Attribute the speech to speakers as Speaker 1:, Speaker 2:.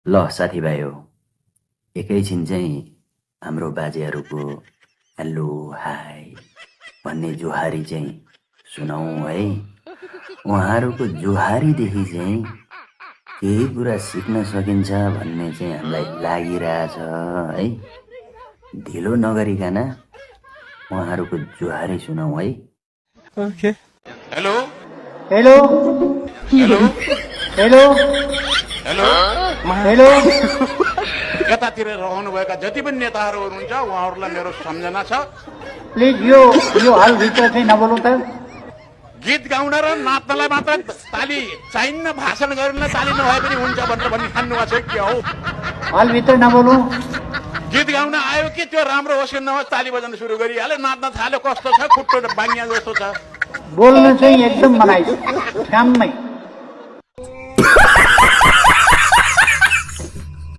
Speaker 1: ल साथीभाइ हो एकैछिन चाहिँ हाम्रो बाजेहरूको हेलो हाई भन्ने जोहारी चाहिँ सुनाउँ है। उहाँहरूको जोहारीदेखि चाहिँ केही कुरा सिक्न सकिन्छ भन्ने चाहिँ हामीलाई लागिरहेछ है। ढिलो नगरिकन उहाँहरूको जोहारी सुनाउँ है।
Speaker 2: Okay.
Speaker 3: Hello
Speaker 4: hello
Speaker 3: hello
Speaker 4: hello
Speaker 3: hello
Speaker 4: hello
Speaker 3: यतातिर रहनुभएका जति पनि नेताहरू हुनुहुन्छ उहाँहरूलाई मेरो सम्झना छ,
Speaker 4: प्लिज यो हालभित्र चाहिँ नबोल्नु त।
Speaker 3: गीत गाउन र नाच्नलाई मात्र ताली चाहिन्न, भाषण गर्न ताली नभए पनि हुन्छ भनेर भनी ठान्नुभएको छ के हो?
Speaker 4: हालभित्र नबोल्नु।
Speaker 3: गीत गाउन आयो कि त्यो राम्रो होस् कि नहोस् ताली बजाउन सुरु गरिहाल्यो, नाच्न थाल्यो, कस्तो छ खुट्टो बाङ्गिया जस्तो छ।
Speaker 4: बोल्नु चाहिँ एकदम मनाइ छ काममै।